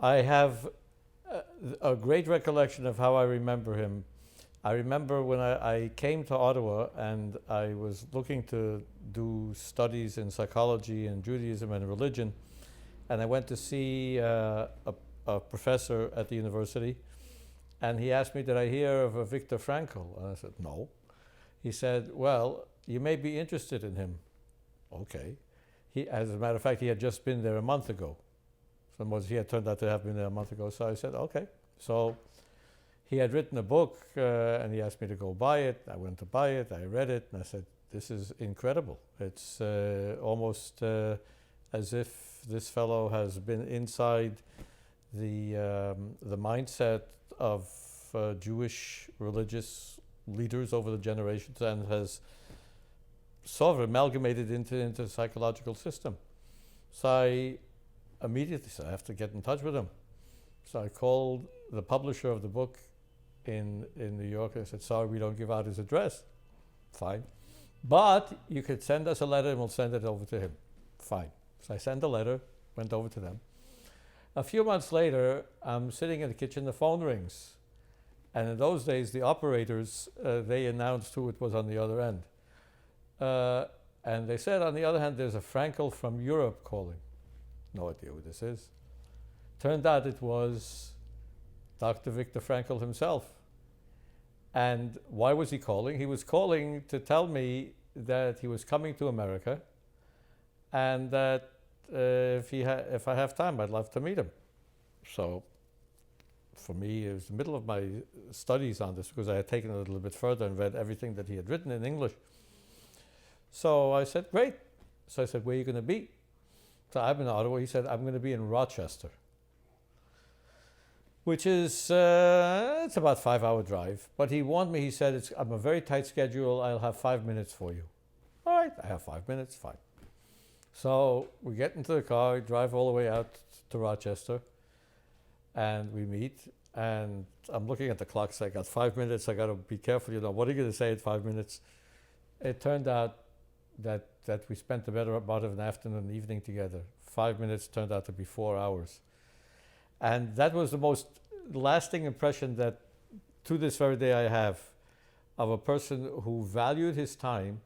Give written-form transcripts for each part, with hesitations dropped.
I have a great recollection of how I remember him. I remember when I came to Ottawa and I was looking to do studies in psychology and Judaism and religion, and I went to see a professor at the university, and he asked me, did I hear of a Viktor Frankl? And I said, no. He said, well, you may be interested in him. Okay. As a matter of fact, he had just been there a month ago. He had turned out to have been there a month ago. So I said, okay. So he had written a book and he asked me to go buy it. I went to buy it. I read it and I said, this is incredible. It's almost as if this fellow has been inside the mindset of Jewish religious leaders over the generations and has sort of amalgamated into the psychological system. So I immediately said, I have to get in touch with him. So I called the publisher of the book in New York and I said, sorry, we don't give out his address. Fine. But you could send us a letter and we'll send it over to him. Fine. So I sent a letter, went over to them. A few months later, I'm sitting in the kitchen, the phone rings. And in those days, the operators, they announced who it was on the other end. And they said, on the other hand, there's a Frankl from Europe calling. No idea who this is. Turned out it was Dr. Viktor Frankl himself. And why was he calling? He was calling to tell me that he was coming to America and that if I have time, I'd love to meet him. So for me, it was the middle of my studies on this because I had taken it a little bit further and read everything that he had written in English. So I said, great. So I said, where are you going to be? So I'm in Ottawa. He said, I'm going to be in Rochester, which is, it's about a 5-hour drive. But he warned me, he said, I'm a very tight schedule. I'll have 5 minutes for you. All right, I have 5 minutes, fine. So we get into the car, drive all the way out to Rochester, and we meet. And I'm looking at the clock, so I got 5 minutes. I got to be careful, what are you going to say at 5 minutes? It turned out that we spent the better part of an afternoon and evening together. 5 minutes turned out to be 4 hours. And that was the most lasting impression that to this very day I have of a person who valued his time,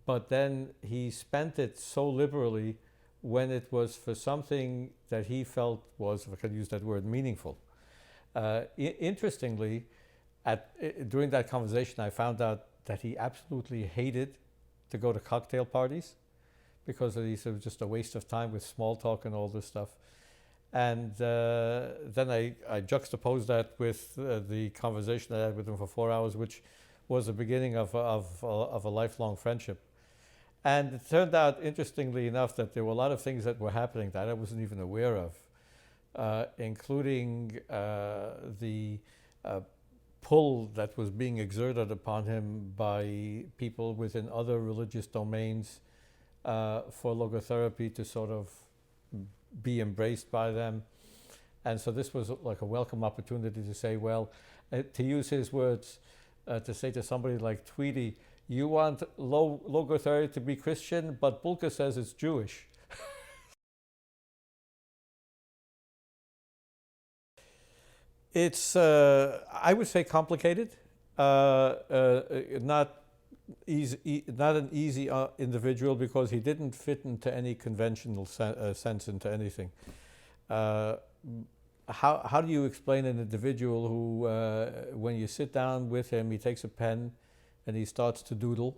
but then he spent it so liberally when it was for something that he felt was, if I could use that word, meaningful. Interestingly, during that conversation, I found out that he absolutely hated to go to cocktail parties because he said it was just a waste of time with small talk and all this stuff. And then I juxtaposed that with the conversation I had with him for 4 hours, which was the beginning of a lifelong friendship. And it turned out, interestingly enough, that there were a lot of things that were happening that I wasn't even aware of, including the pull that was being exerted upon him by people within other religious domains for logotherapy to sort of be embraced by them. And so this was like a welcome opportunity to say, well, to use his words, to say to somebody like Tweedy, you want logotherapy to be Christian, but Bulka says it's Jewish. It's, I would say, complicated, not an easy individual because he didn't fit into any conventional sense into anything. How do you explain an individual who, when you sit down with him, he takes a pen and he starts to doodle,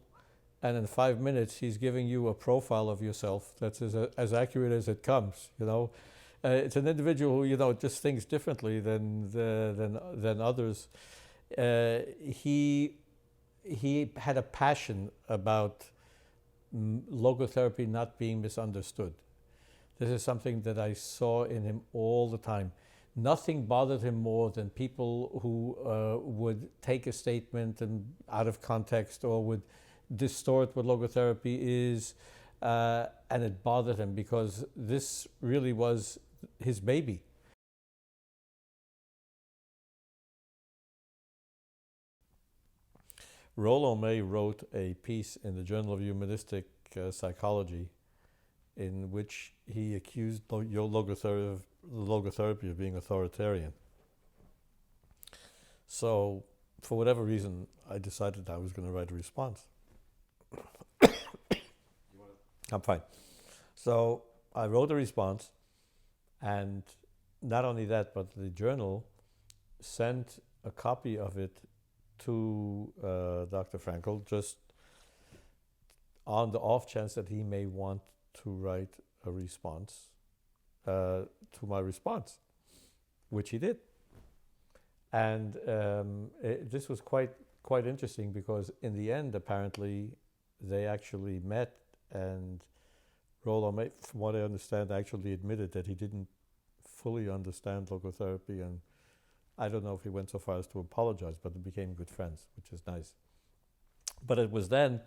and in 5 minutes he's giving you a profile of yourself that's as accurate as it comes, It's an individual who, just thinks differently than others. He had a passion about logotherapy not being misunderstood. This is something that I saw in him all the time. Nothing bothered him more than people who would take a statement and out of context or would distort what logotherapy is, and it bothered him because this really was his baby. Rollo May wrote a piece in the Journal of Humanistic Psychology in which he accused your logotherapy of being authoritarian. So, for whatever reason, I decided I was going to write a response. I'm fine. So, I wrote a response, and not only that, but the journal sent a copy of it to Dr. Frankl, just on the off chance that he may want to write a response to my response, which he did. And this was quite interesting, because in the end, apparently, they actually met, and Rollo, from what I understand, actually admitted that he didn't fully understand logotherapy, and I don't know if he went so far as to apologize, but they became good friends, which is nice. But it was then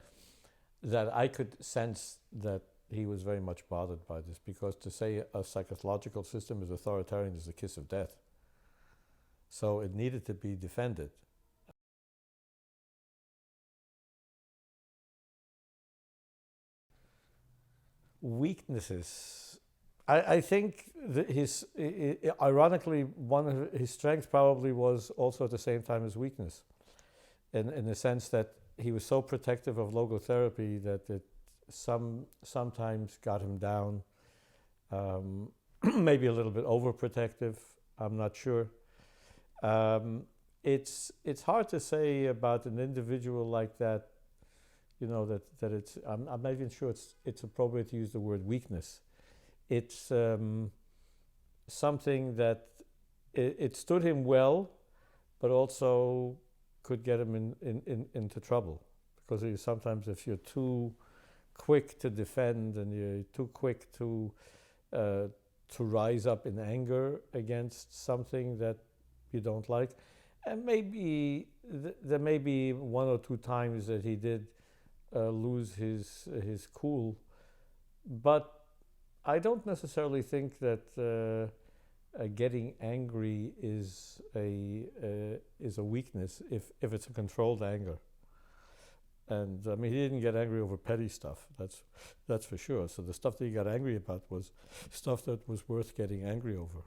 that I could sense that he was very much bothered by this, because to say a psychological system is authoritarian is a kiss of death. So it needed to be defended. Weaknesses. I think that ironically, one of his strengths probably was also at the same time his weakness, in the sense that he was so protective of logotherapy that it sometimes got him down, maybe a little bit overprotective. I'm not sure. It's hard to say about an individual like that. That it's. I'm not even sure it's appropriate to use the word weakness. It's something that it stood him well, but also could get him into trouble, because sometimes if you're too quick to defend and you're too quick to rise up in anger against something that you don't like, and maybe there may be one or two times that he did lose his cool, but I don't necessarily think that getting angry is a weakness if it's a controlled anger. And I mean, he didn't get angry over petty stuff. That's for sure. So the stuff that he got angry about was stuff that was worth getting angry over.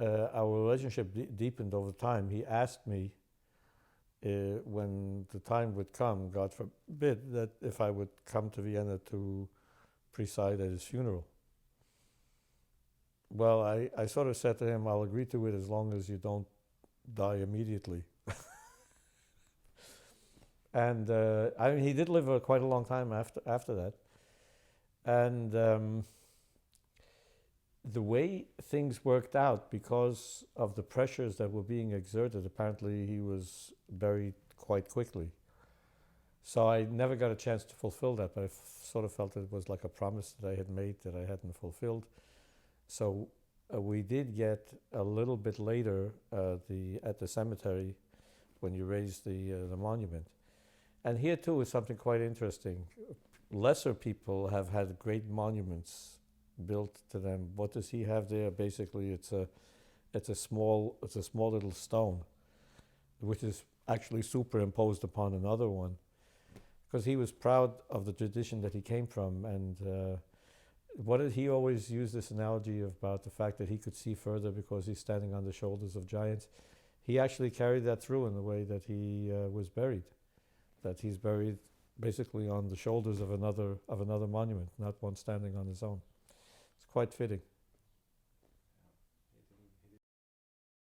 Our relationship deepened over time. He asked me when the time would come, God forbid, that if I would come to Vienna to preside at his funeral. Well, I sort of said to him, I'll agree to it as long as you don't die immediately. And I mean, he did live quite a long time after that. And the way things worked out, because of the pressures that were being exerted, apparently he was buried quite quickly. So I never got a chance to fulfill that, but I sort of felt it was like a promise that I had made that I hadn't fulfilled. So we did get a little bit later at the cemetery when you raised the monument. And here too is something quite interesting. Lesser people have had great monuments built to them. What does he have there? Basically, it's a small little stone, which is actually superimposed upon another one, because he was proud of the tradition that he came from. And what did he always use this analogy about the fact that he could see further because he's standing on the shoulders of giants? He actually carried that through in the way that he was buried. That he's buried basically on the shoulders of another monument, not one standing on his own. It's quite fitting.